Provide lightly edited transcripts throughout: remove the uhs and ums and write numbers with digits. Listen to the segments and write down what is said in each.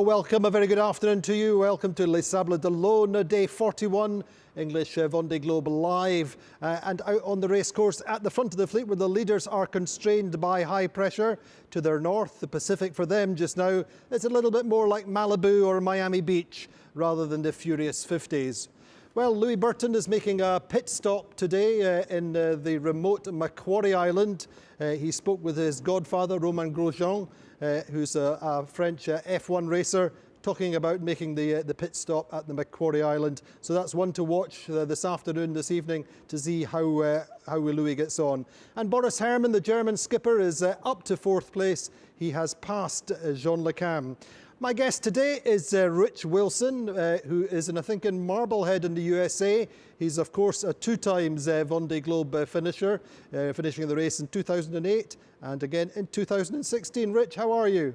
Well, welcome, a very good afternoon to you. Welcome to Les Sables d'Olonne, day 41, English Vendée Globe live. And out on the racecourse at the front of the fleet where the leaders are constrained by high pressure to their north. The Pacific for them just now is a little bit more like Malibu or Miami Beach rather than the furious 50s. Well, Louis Burton is making a pit stop today in the remote Macquarie Island. He spoke with his godfather, Romain Grosjean, who's a French F1 racer, talking about making the pit stop at the Macquarie Island. So that's one to watch this afternoon, this evening, to see how Louis gets on. And Boris Herrmann, the German skipper, is up to fourth place. He has passed Jean Le Cam. My guest today is Rich Wilson, who is, I think, in Marblehead in the USA. He's, of course, a two-time Vendée Globe finisher, finishing the race in 2008 and again in 2016. Rich, how are you?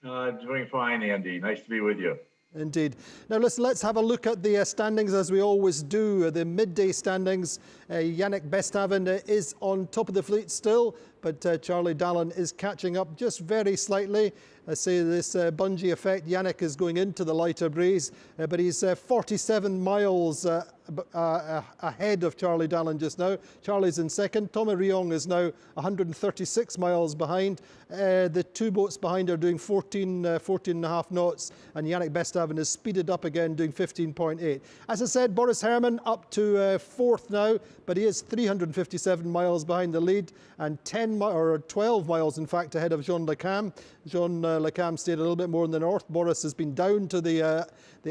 Doing fine, Andy. Nice to be with you. Indeed. Now listen, let's have a look at the standings as we always do, the midday standings. Yannick Besthaven is on top of the fleet still, but Charlie Dallin is catching up just very slightly. I say this bungee effect, Yannick is going into the lighter breeze, but he's 47 miles ahead of Charlie Dallin just now. Charlie's in second. Thomas Riong is now 136 miles behind. The two boats behind are doing 14 and a half knots, and Yannick Besthaven is speeded up again, doing 15.8. As I said, Boris Herrmann up to fourth now, but he is 357 miles behind the lead and 12 miles, in fact, ahead of Jean Le Cam. Jean Le Cam stayed a little bit more in the north. Boris has been down to the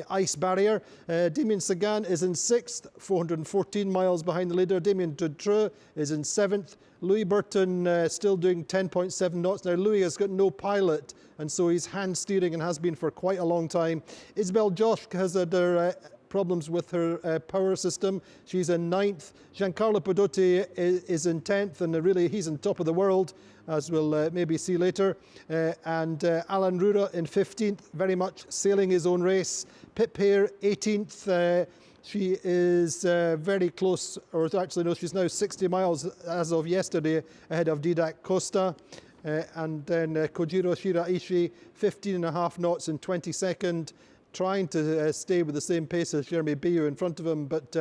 ice barrier. Damien Sagan is in sixth, 414 miles behind the leader. Damien Dutreux is in seventh. Louis Burton still doing 10.7 knots. Now, Louis has got no pilot, and so he's hand steering and has been for quite a long time. Isabelle Josch has had problems with her power system. She's in ninth. Giancarlo Pedotti is in 10th, and really he's on top of the world, as we'll maybe see later. And Alan Roora in 15th, very much sailing his own race. Pip Hare, 18th. She is very close, or actually no, she's now 60 miles as of yesterday ahead of Didac Costa. And then Kojiro Shiraishi, 15 and a half knots in 22nd, trying to stay with the same pace as Jeremy Bayou in front of him, but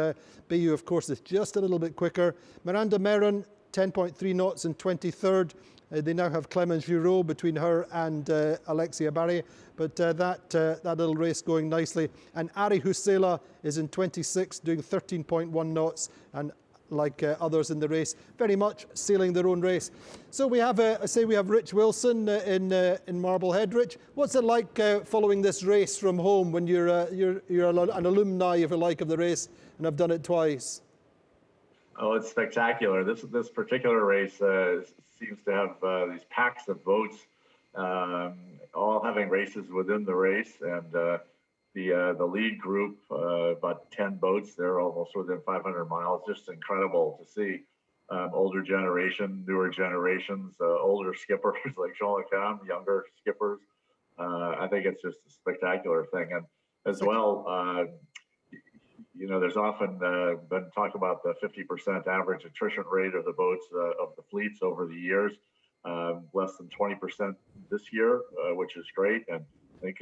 Bayou, of course, is just a little bit quicker. Miranda Merrin, 10.3 knots in 23rd. They now have Clemence Giraud between her and Alexia Barry, but that little race going nicely. And Ari Husela is in 26th, doing 13.1 knots, and like others in the race, very much sailing their own race. So we have, we have Rich Wilson in Marblehead. Rich, what's it like following this race from home when you're an alumni, if you like, of the race and have done it twice? Oh, it's spectacular. This particular race seems to have these packs of boats, all having races within the race, and the lead group, about 10 boats, they're almost within 500 miles. Just incredible to see. Older generation, newer generations, older skippers like Jean Le Cam, younger skippers. I think it's just a spectacular thing. And as well, you know, there's often been talk about the 50% average attrition rate of the boats, of the fleets over the years. Less than 20% this year, which is great. And I think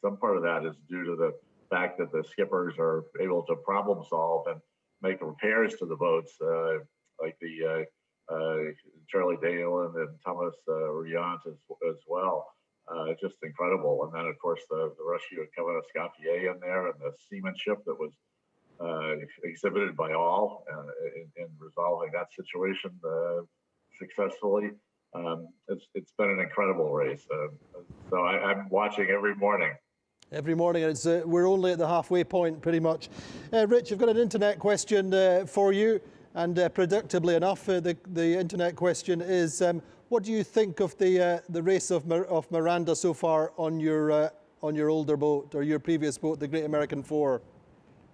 some part of that is due to the fact that the skippers are able to problem solve and make repairs to the boats, like the Charlie Dallin and Thomas Riant as well. Just incredible. And then, of course, the rescue of Kevin Escoffier in there, and the seamanship that was exhibited by all in resolving that situation successfully. It's been an incredible race. So I'm watching every morning. Every morning, and we're only at the halfway point, pretty much. Rich, I've got an internet question for you, and predictably enough, the internet question is, what do you think of the race of Miranda so far on your older boat, or your previous boat, the Great American 4?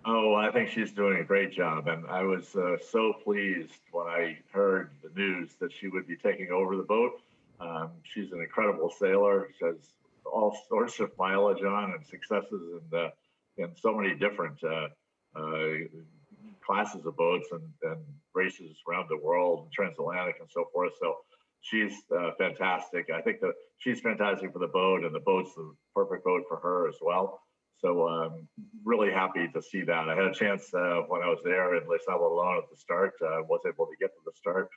Oh, I think she's doing a great job, and I was so pleased when I heard the news that she would be taking over the boat. She's an incredible sailor. She has all sorts of mileage on and successes in so many different classes of boats and races around the world, transatlantic and so forth. So she's fantastic. I think that she's fantastic for the boat, and the boat's the perfect boat for her as well. So really happy to see that. I had a chance when I was there in Les Sables alone at the start. Was able to get to the start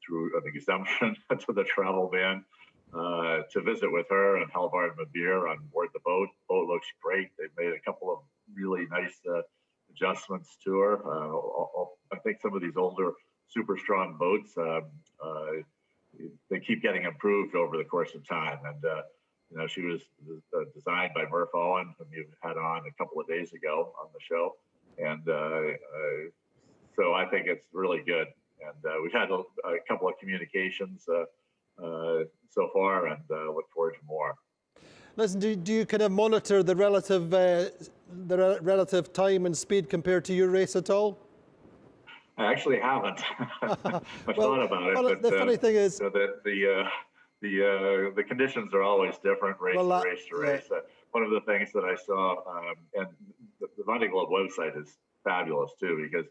through an exemption to the travel ban to visit with her and Halvard Mabir on board the boat. Boat looks great. They've made a couple of really nice adjustments to her. I think some of these older super strong boats, they keep getting improved over the course of time. And you know, she was designed by Murph Owen, whom you had on a couple of days ago on the show. And so I think it's really good. And we've had a couple of communications so far, and look forward to more. Listen, do you kind of monitor the relative time and speed compared to your race at all? I actually haven't. I thought about it. Well, but, the funny thing is, the conditions are always different, race to race. One of the things that I saw, and the Vendée Globe website is fabulous too, because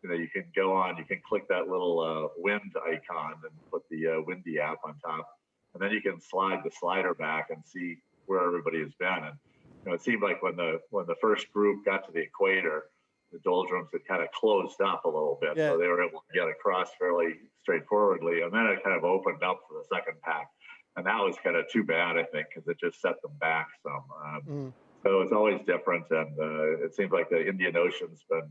you know, you can go on, you can click that little wind icon and put the windy app on top, and then you can slide the slider back and see where everybody has been. And you know, it seemed like when the first group got to the equator, the doldrums had kind of closed up a little bit, so they were able to get across fairly straightforwardly, and then it kind of opened up for the second pack, and that was kind of too bad, I think, because it just set them back some. So it's always different, and it seems like the Indian Ocean's been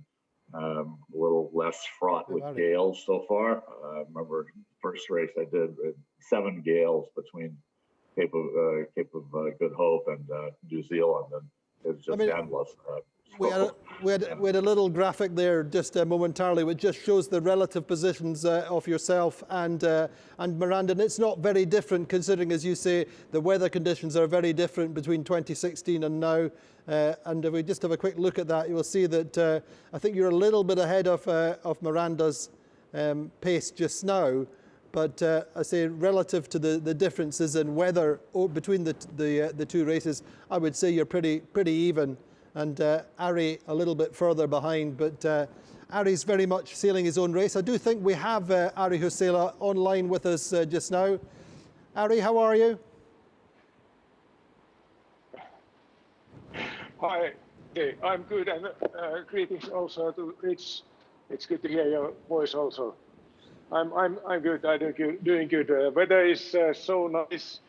a little less fraught with gales so far. I remember first race I did 7 gales between Cape of Good Hope and New Zealand, and it was just endless. We had a little graphic there just momentarily, which just shows the relative positions of yourself and Miranda. And it's not very different, considering, as you say, the weather conditions are very different between 2016 and now. And if we just have a quick look at that, you will see that I think you're a little bit ahead of Miranda's pace just now. But I say relative to the differences in weather between the two races, I would say you're pretty even. And Ari a little bit further behind, but Ari's very much sailing his own race. I do think we have Ari Husela online with us just now. Ari, how are you? Hi, I'm good, and greetings also to Rich. It's good to hear your voice also. I'm good. I'm doing good. Weather is so nice.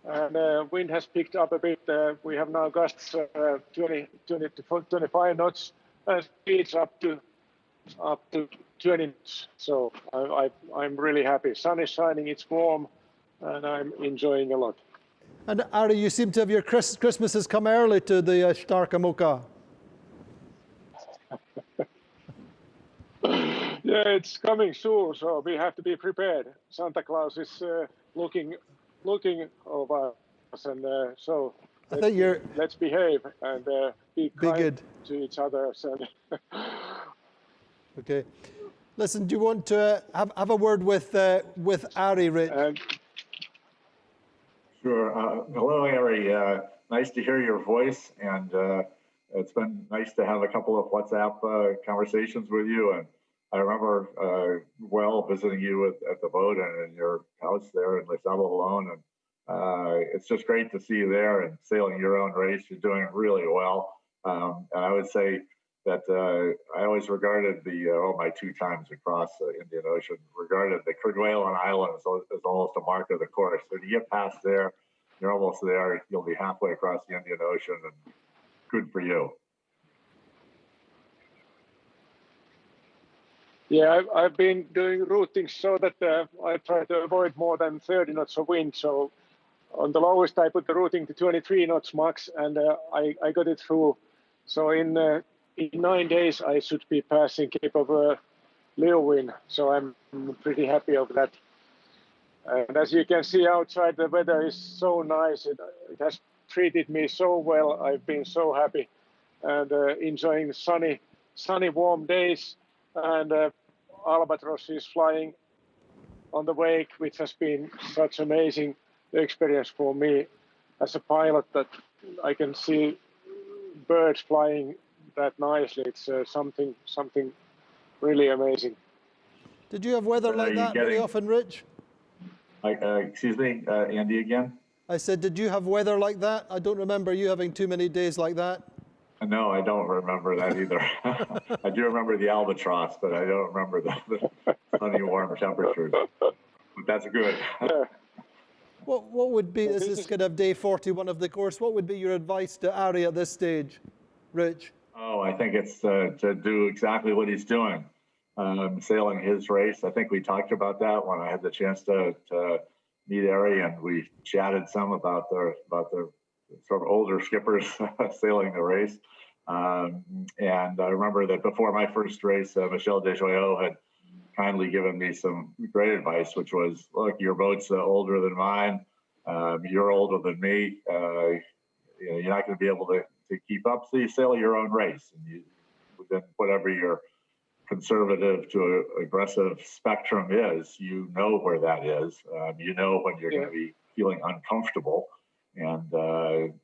And wind has picked up a bit. We have now gusts 20 to 25 knots, and speeds up to 20 knots. So I'm really happy. Sun is shining, it's warm, and I'm enjoying a lot. And Ari, you seem to have your Christmases come early to the Starkamoka. Yeah, it's coming soon, so we have to be prepared. Santa Claus is looking over us, and so I think let's behave and be kind good to each other. Okay. Listen, do you want to have a word with Ari, Rich? Sure. Hello, Ari. Nice to hear your voice, and it's been nice to have a couple of WhatsApp conversations with you. And I remember well visiting you at the boat and in your house there in Les Sables alone. And it's just great to see you there and sailing your own race. You're doing really well. And I would say that I always regarded my 2 times across the Indian Ocean, regarded the Kerguelen Islands as almost a mark of the course. So to get past there, you're almost there. You'll be halfway across the Indian Ocean, and good for you. Yeah, I've been doing routing so that I try to avoid more than 30 knots of wind. So on the lowest, I put the routing to 23 knots max, and I got it through. So in 9 days, I should be passing Cape of Leeuwin. So I'm pretty happy of that. And as you can see outside, the weather is so nice. It has treated me so well. I've been so happy and enjoying sunny, warm days. And Albatross is flying on the wake, which has been such amazing experience for me as a pilot, that I can see birds flying that nicely. It's something really amazing. Did you have weather like that very often, Rich? Excuse me, Andy again? I said, did you have weather like that? I don't remember you having too many days like that. No, I don't remember that either. I do remember the albatross, but I don't remember the sunny, warm temperatures. But that's good. What would be, this is kind of day 41 of the course, what would be your advice to Ari at this stage, Rich? Oh, I think it's to do exactly what he's doing, sailing his race. I think we talked about that when I had the chance to meet Ari, and we chatted some about the sort of older skippers sailing the race. And I remember that before my first race, Michel Desjoyeaux had kindly given me some great advice, which was, look, your boat's older than mine. You're older than me. You're not going to be able to keep up, so you sail your own race. And you then whatever your conservative to aggressive spectrum is, you know where that is. You know when you're going to be feeling uncomfortable. And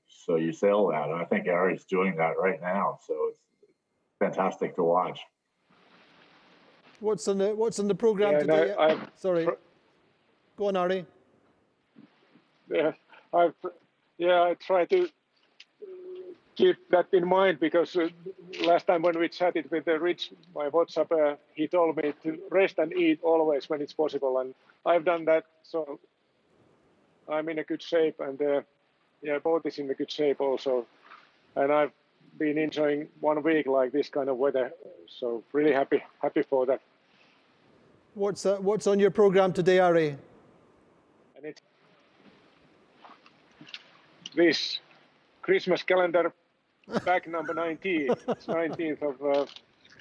so you sail that. And I think Ari's doing that right now. So it's fantastic to watch. What's on the program today? Sorry. Go on, Ari. Yeah, I try to keep that in mind, because last time when we chatted with Rich, my WhatsApp, he told me to rest and eat always when it's possible, and I've done that, so I'm in a good shape, and boat is in a good shape also, and I've been enjoying 1 week like this kind of weather, so really happy for that. What's on your program today, Ari? And it's this Christmas calendar back number 19. It's 19th of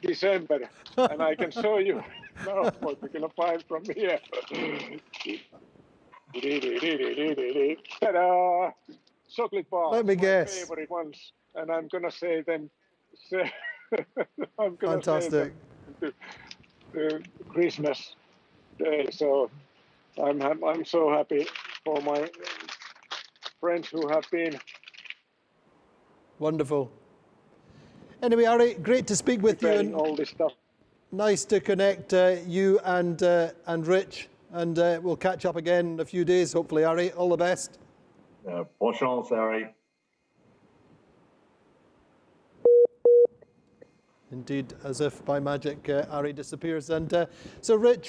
December, and I can show you now what we're gonna find from here. Ta-da! Chocolate bars. Let me guess. My favorite ones, and I'm gonna say them. I'm gonna Fantastic. say them Christmas Day. So I'm so happy for my friends who have been. Wonderful. Anyway, Ari, great to speak with you, and all this stuff. nice to connect you and Rich, and we'll catch up again in a few days, hopefully, Ari. All the best. Bonne chance, Ari. Indeed, as if by magic, Ari disappears. And so, Rich,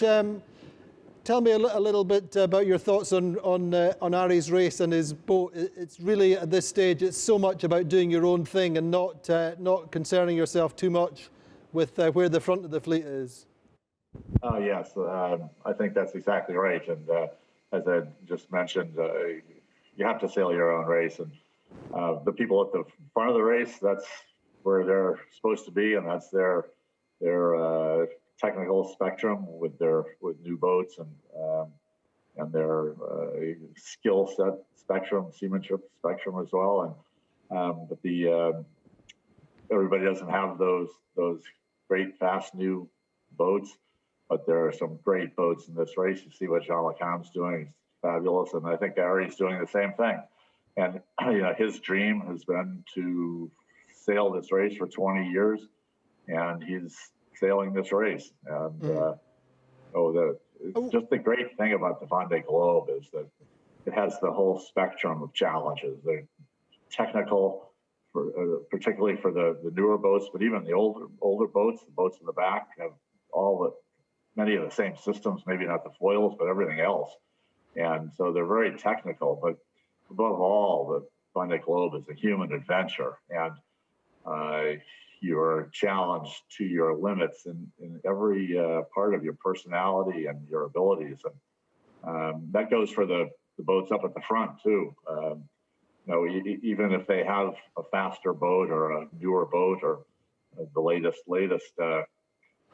tell me a little bit about your thoughts on Ari's race and his boat. It's really, at this stage, it's so much about doing your own thing and not concerning yourself too much with where the front of the fleet is. Oh, yes, I think that's exactly right. And as I just mentioned, you have to sail your own race. And the people at the front of the race, that's where they're supposed to be, and that's their technical spectrum with new boats and their skill set spectrum, seamanship spectrum as well. And but everybody doesn't have those great fast new boats, but there are some great boats in this race. You see what Jean Lecomte's doing; it's fabulous, and I think Ari's doing the same thing. And his dream has been to sail this race for 20 years, and he's sailing this race. And just the great thing about the Vendée Globe is that it has the whole spectrum of challenges. They're technical, particularly for the newer boats, but even the older boats, the boats in the back have many of the same systems, maybe not the foils, but everything else. And so they're very technical, but above all, the Vendée Globe is a human adventure, and you're challenged to your limits in every part of your personality and your abilities. And that goes for the boats up at the front too. Even if they have a faster boat or a newer boat or the latest,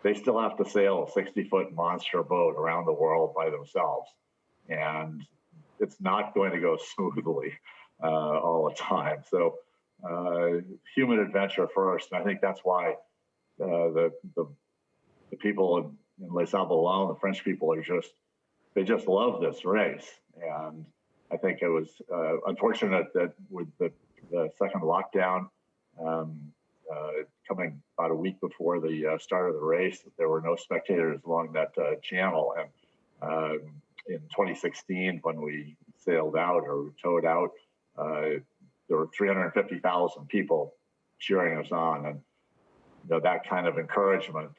they still have to sail a 60-foot monster boat around the world by themselves. And it's not going to go smoothly all the time. So human adventure first. And I think that's why the people in Les Sables, the French people, they just love this race. And I think it was unfortunate that with the second lockdown coming about a week before the start of the race, that there were no spectators along that channel. And in 2016 when we sailed out or towed out, there were 350,000 people cheering us on, and that kind of encouragement,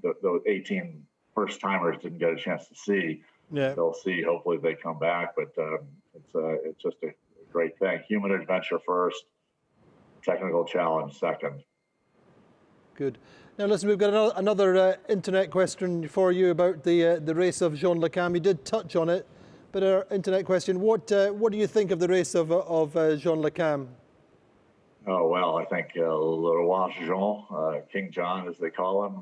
those 18 first timers didn't get a chance to see. Yeah. They'll see. Hopefully they come back, but it's just a great thing. Human adventure first, technical challenge second. Good. Now listen, we've got another internet question for you about the race of Jean Le Cam. You did touch on it, but our internet question: what do you think of the race of Jean Le Cam? Oh well, I think Le Roi Jean, King John, as they call him.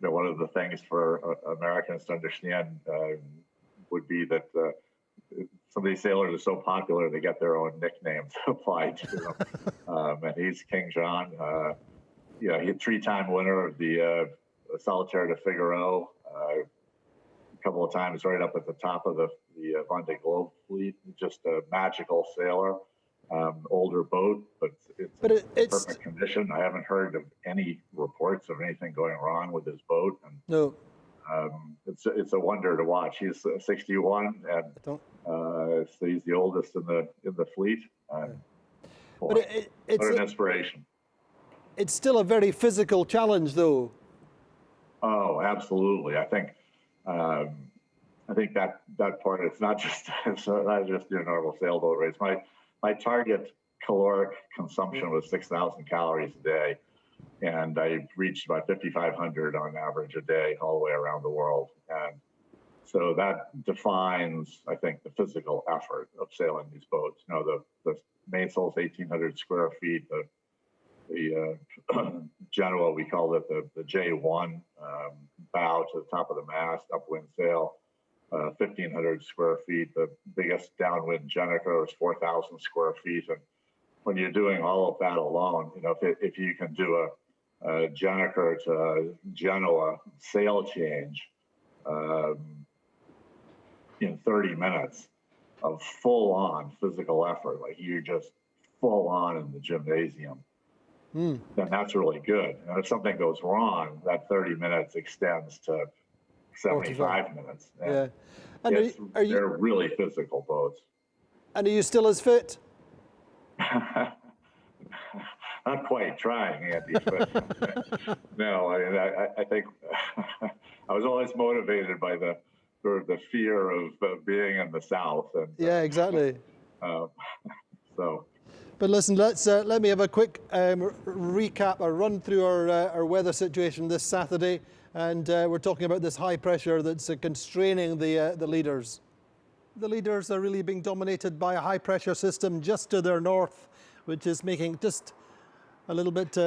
One of the things for Americans to understand would be that some of these sailors are so popular they get their own nicknames applied to them. And he's King John. He's a three-time winner of the Solitaire de Figaro, a couple of times right up at the top of the Vendée Globe fleet. Just a magical sailor. Older boat, but it's perfect condition. I haven't heard of any reports of anything going wrong with his boat. And, no. It's a wonder to watch. He's 61, and so he's the oldest in the fleet. But it's what an inspiration. It's still a very physical challenge, though. Oh, absolutely. I think that part. It's not just your normal sailboat race. My target caloric consumption was 6,000 calories a day, and I reached about 5,500 on average a day all the way around the world. And so that defines, I think, the physical effort of sailing these boats. The mainsail is 1,800 square feet. The Genoa, we called it the J1, bow to the top of the mast, upwind sail. 1,500 square feet. The biggest downwind Gennaker is 4,000 square feet. And when you're doing all of that alone, if you can do a Gennaker to Genoa sail change in 30 minutes of full-on physical effort, like you're just full-on in the gymnasium, then that's really good. And if something goes wrong, that 30 minutes extends to 75 minutes. Yeah. And they're really physical boats. And are you still as fit? Not quite trying, Andy, but no, I think I was always motivated by the fear of being in the South. And, yeah, exactly. So. But listen, let me have a quick recap or run through our weather situation this Saturday. And we're talking about this high pressure that's constraining the leaders. The leaders are really being dominated by a high pressure system just to their north, which is making just a little bit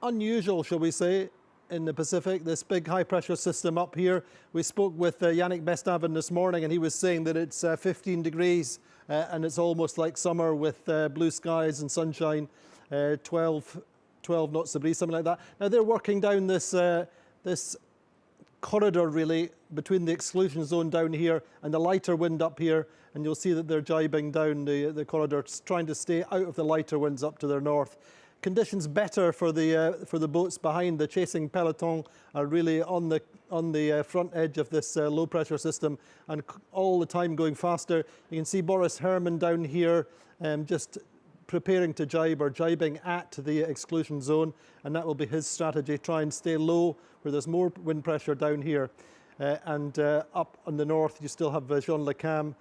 unusual, shall we say, in the Pacific. This big high pressure system up here. We spoke with Yannick Bestaven this morning, and he was saying that it's 15 degrees and it's almost like summer with blue skies and sunshine, 12 knots a breeze, something like that. Now they're working down this corridor really between the exclusion zone down here and the lighter wind up here, and you'll see that they're jibing down the corridor, trying to stay out of the lighter winds up to their north. Conditions better for the boats behind. The chasing peloton are really on the front edge of this low pressure system, and all the time going faster. You can see Boris Herman down here just preparing to jibe or jibing at the exclusion zone, and that will be his strategy, try and stay low where there's more wind pressure down here. And up on the north, you still have Jean Le Cam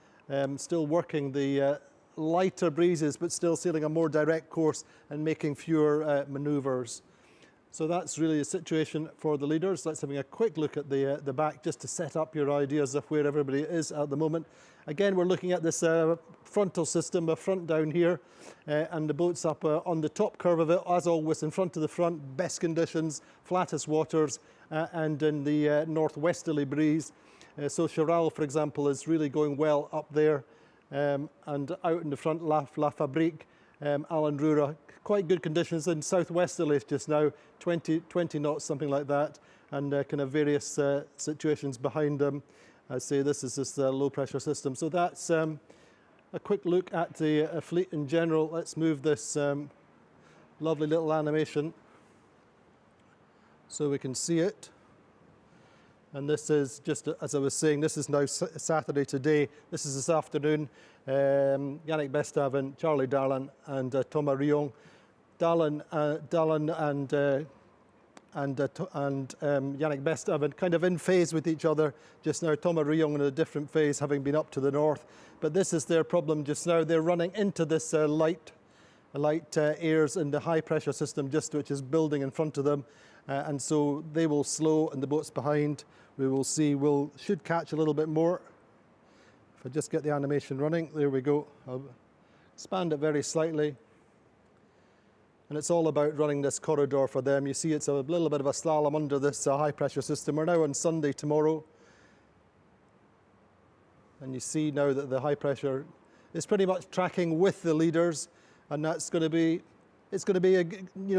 still working the lighter breezes, but still sailing a more direct course and making fewer maneuvers. So that's really the situation for the leaders. Let's have a quick look at the back just to set up your ideas of where everybody is at the moment. Again, we're looking at this frontal system, a front down here, and the boat's up on the top curve of it, as always, in front of the front, best conditions, flattest waters, and in the northwesterly breeze. So Charal, for example, is really going well up there, and out in the front, La Fabrique, Alan Roora, quite good conditions in southwesterly just now, 20 knots, something like that, and kind of various situations behind them. I say this is this low pressure system. So that's a quick look at the fleet in general. Let's move this lovely little animation so we can see it. And this is, just as I was saying, this is now Saturday today. This is this afternoon. Yannick Bestaven, Charlie Darlan and Thomas Rion. Darlan and Yannick Bestaven kind of in phase with each other just now. Thomas Rion in a different phase, having been up to the north. But this is their problem just now. They're running into this light airs in the high pressure system, just which is building in front of them. And so they will slow, and the boats behind, we will see, should catch a little bit more. If I just get the animation running, there we go. I'll expand it very slightly. And it's all about running this corridor for them. You see it's a little bit of a slalom under this high pressure system. We're now on Sunday tomorrow. And you see now that the high pressure is pretty much tracking with the leaders, and that's going to be, it's going to be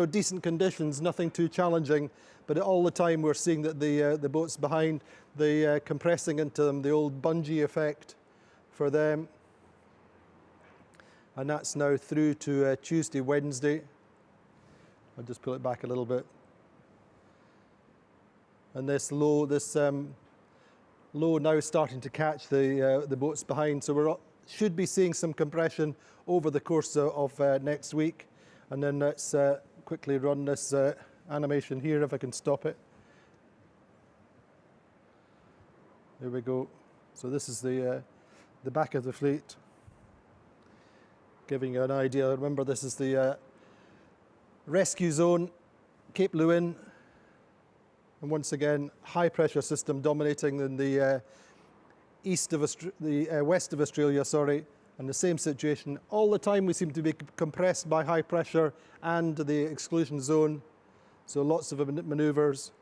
decent conditions, nothing too challenging. But all the time we're seeing that the boats behind, the compressing into them, the old bungee effect for them. And that's now through to Tuesday, Wednesday. I'll just pull it back a little bit. And this low now starting to catch the boats behind. So we should be seeing some compression over the course of next week. And then let's quickly run this animation here, if I can stop it. There we go. So this is the back of the fleet, giving you an idea. Remember, this is the rescue zone, Cape Lewin, and once again, high pressure system dominating in the west of Australia, sorry, and the same situation. All the time we seem to be compressed by high pressure and the exclusion zone, so lots of manoeuvres.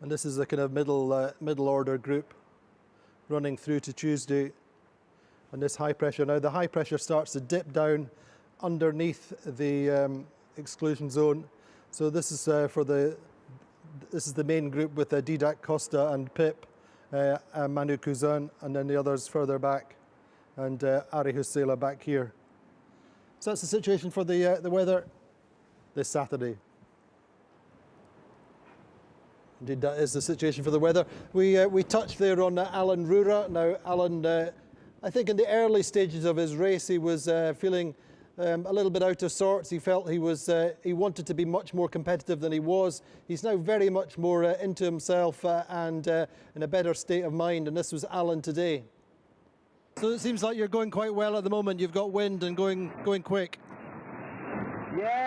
And this is a kind of middle order group running through to Tuesday, and this high pressure. Now the high pressure starts to dip down underneath the exclusion zone. So this is this is the main group with Didac Costa and Pip, Manu Kuzan, and then the others further back, and Ari Husela back here. So that's the situation for the weather this Saturday. Indeed, that is the situation for the weather. We touched there on Alan Roora. Now, Alan, I think in the early stages of his race, he was feeling a little bit out of sorts. He felt he wanted to be much more competitive than he was. He's now very much more into himself and in a better state of mind. And this was Alan today. So it seems like you're going quite well at the moment. You've got wind and going quick. Yeah.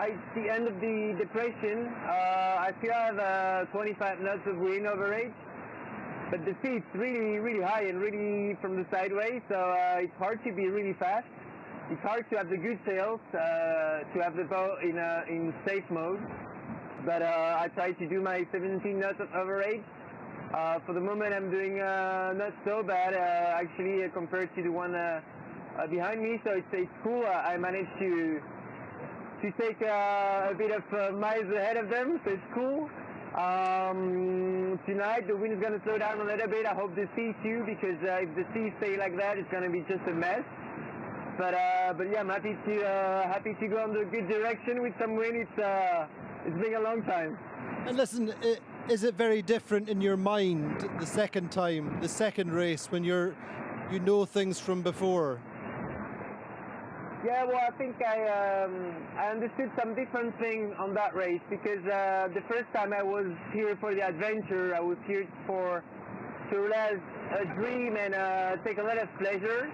It's the end of the depression. I still have 25 knots of wind overage, but the sea is really high and really from the sideways, so it's hard to be really fast. It's hard to have the good sails, to have the boat in safe mode, but I try to do my 17 knots of overage. For the moment I'm doing not so bad actually compared to the one behind me, so it's cool. I managed to take a bit of miles ahead of them, so it's cool. Tonight the wind is going to slow down a little bit. I hope the sea too, because if the sea stay like that, it's going to be just a mess. But yeah, I'm happy to go in the good direction with some wind. It's been a long time. And listen, is it very different in your mind the second time, the second race, when you know things from before? Yeah, well, I think I understood some different things on that race, because the first time I was here for the adventure, I was here to realize a dream and take a lot of pleasure.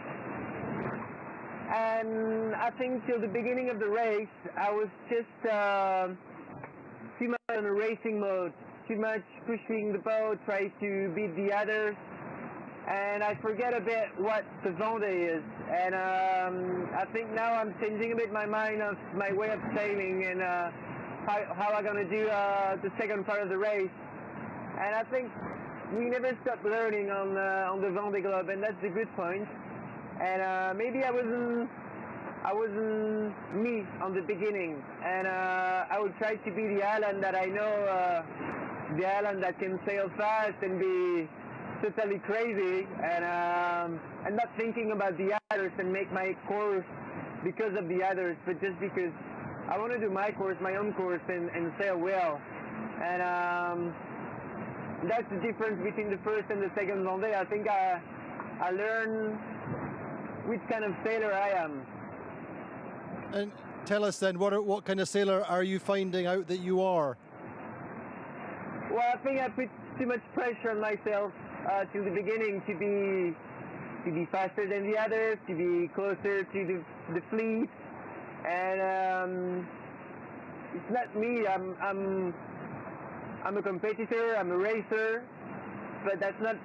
And I think till the beginning of the race, I was just too much in a racing mode, too much pushing the boat, trying to beat the others. And I forget a bit what the Vendée is. And I think now I'm changing a bit my mind of my way of sailing and how I'm going to do the second part of the race. And I think we never stop learning on the Vendée Globe, and that's the good point. And maybe I wasn't me on the beginning, and I would try to be the Alan that I know, the Alan that can sail fast and be totally crazy, and not thinking about the others and make my course because of the others, but just because I want to do my course, my own course, and sail well. And that's the difference between the first and the second Vendée. I think I learned which kind of sailor I am. And tell us then, what kind of sailor are you finding out that you are? Well, I think I put too much pressure on myself till the beginning to be faster than the others, to be closer to the fleet, and it's not me. I'm a competitor. I'm a racer, but that's not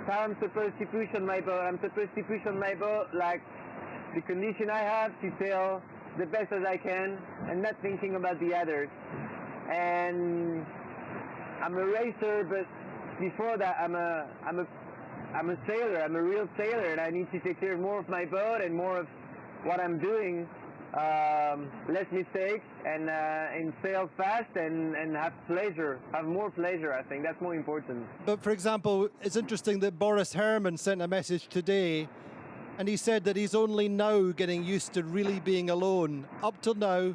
how I'm supposed to push on my boat. I'm supposed to push on my boat like the condition I have to sail the best as I can, and not thinking about the others. And I'm a racer, but before that, I'm a sailor. I'm a real sailor, and I need to take care more of my boat and more of what I'm doing. Less mistakes and sail fast and have pleasure, have more pleasure. I think that's more important. But for example, it's interesting that Boris Herman sent a message today, and he said that he's only now getting used to really being alone. Up till now,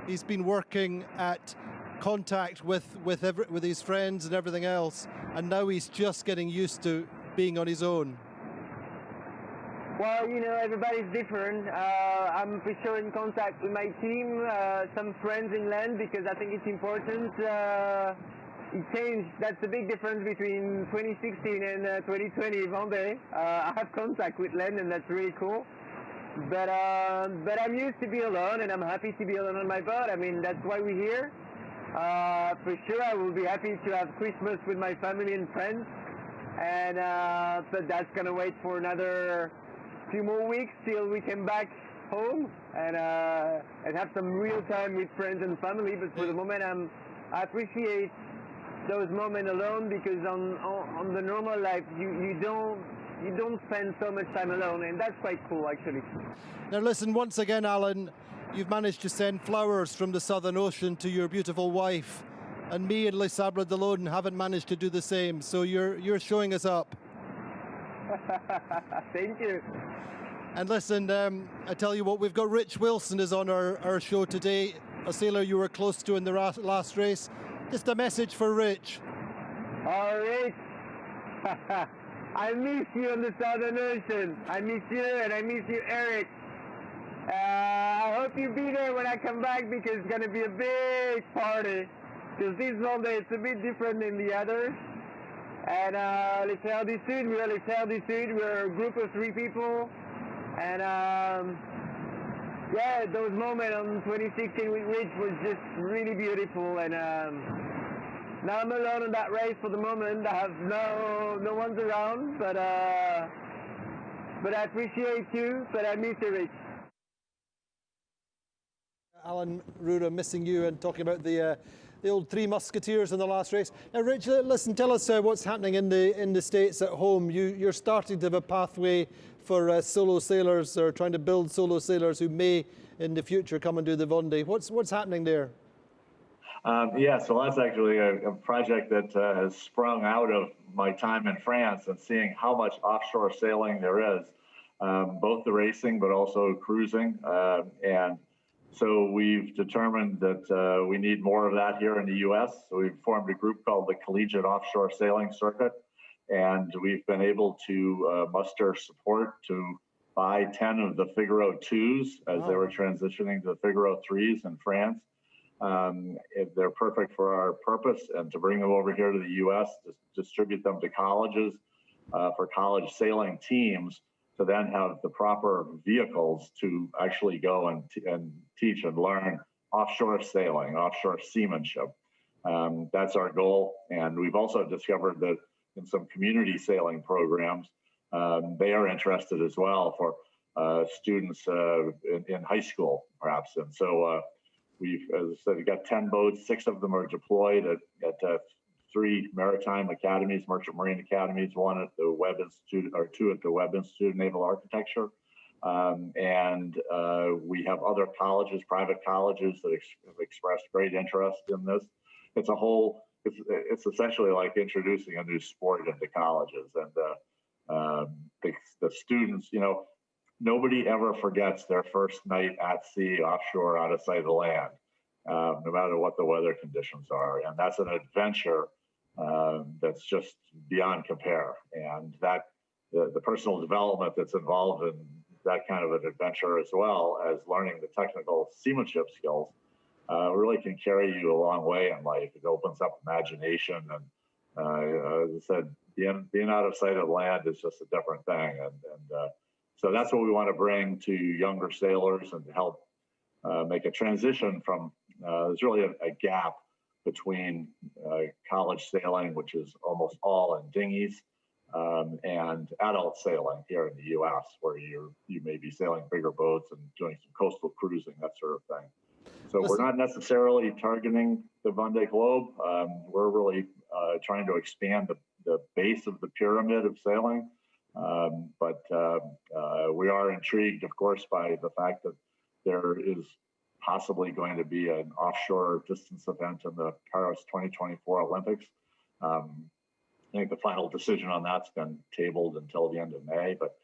he's been working at contact with his friends and everything else, and now he's just getting used to being on his own. Well, you know, everybody's different. I'm for sure in contact with my team, some friends inland, because I think it's important. It changed. That's the big difference between 2016 and 2020 Vendée. I have contact with land, and that's really cool. But I'm used to be alone, and I'm happy to be alone on my boat. I mean, that's why we're here. For sure, I will be happy to have Christmas with my family and friends. And but that's gonna wait for another few more weeks till we come back home and have some real time with friends and family. But for the moment, I appreciate those moments alone, because on the normal life you don't spend so much time alone, and that's quite cool actually. Now listen, once again, Alan, you've managed to send flowers from the Southern Ocean to your beautiful wife, and me and Les Sables d'Olonne haven't managed to do the same, so you're showing us up. Thank you. And listen, I tell you what, we've got Rich Wilson is on our show today, a sailor you were close to in the last race. Just a message for Rich. All right. I miss you on the Southern Ocean. I miss you, and I miss you, Eric. I hope you'll be there when I come back, because it's going to be a big party. Because this Vendée, it's a bit different than the others. And Les Frères du Sud, we are Les Frères du Sud. We're a group of 3 people. And yeah, those moments on 2016 with Rich was just really beautiful. And now I'm alone on that race for the moment. I have no one's around, but I appreciate you, but I miss you, Rich. Alan Roora missing you and talking about the old 3 Musketeers in the last race. Now, Rich, listen, tell us what's happening in the States at home. You're starting to have a pathway for solo sailors, or trying to build solo sailors who may in the future come and do the Vendée. What's happening there? Yeah, so that's actually a project that has sprung out of my time in France and seeing how much offshore sailing there is, both the racing but also cruising. And so we've determined that we need more of that here in the U.S. So we've formed a group called the Collegiate Offshore Sailing Circuit, and we've been able to muster support to buy 10 of the Figaro 2s as they were transitioning to the Figaro 3s in France. They're perfect for our purpose, and to bring them over here to the U.S. to distribute them to colleges for college sailing teams, to then have the proper vehicles to actually go and teach and learn offshore sailing, offshore seamanship. That's our goal. And we've also discovered that in some community sailing programs, they are interested as well for students in high school, perhaps. And so we've, as I said, we've got 10 boats. 6 of them are deployed at 3 maritime academies, merchant marine academies, 1 at the Webb Institute, or 2 at the Webb Institute of Naval Architecture. And we have other colleges, private colleges, that have expressed great interest in this. It's a whole, it's essentially like introducing a new sport into colleges. And the students, you know, nobody ever forgets their first night at sea, offshore, out of sight of the land. no matter what the weather conditions are. And that's an adventure that's just beyond compare. And that the personal development that's involved in that kind of an adventure, as well as learning the technical seamanship skills, really can carry you a long way in life. It opens up imagination, and as I said, being out of sight of land is just a different thing. And so that's what we want to bring to younger sailors and to help make a transition from, there's really a gap between college sailing, which is almost all in dinghies, and adult sailing here in the U.S., where you may be sailing bigger boats and doing some coastal cruising, that sort of thing. So we're not necessarily targeting the Vendée Globe. We're really trying to expand the base of the pyramid of sailing. But we are intrigued, of course, by the fact that there is possibly going to be an offshore distance event in the Paris 2024 Olympics. I think the final decision on that's been tabled until the end of May, but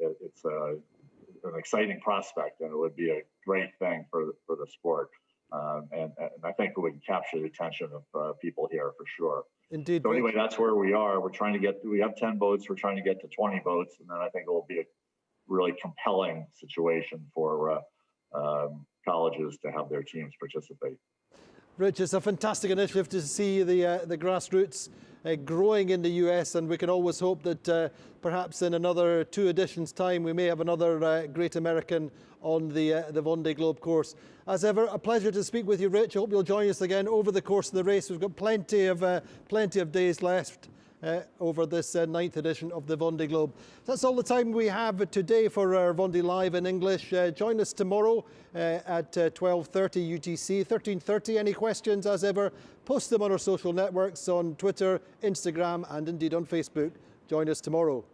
it's an exciting prospect, and it would be a great thing for the sport. And I think it would capture the attention of people here for sure. Indeed. So anyway, that's where we are. We're trying to we have 10 boats. We're trying to get to 20 boats. And then I think it will be a really compelling situation for colleges to have their teams participate. Rich, it's a fantastic initiative to see the grassroots growing in the US, and we can always hope that perhaps in another 2 editions' time we may have another great American on the Vendée Globe course. As ever, a pleasure to speak with you, Rich. I hope you'll join us again over the course of the race. We've got plenty of days left over this 9th edition of the Vendée Globe. That's all the time we have today for our Vendée Live in English. Join us tomorrow at 12:30 UTC, 13:30. Any questions, as ever, post them on our social networks on Twitter, Instagram, and indeed on Facebook. Join us tomorrow.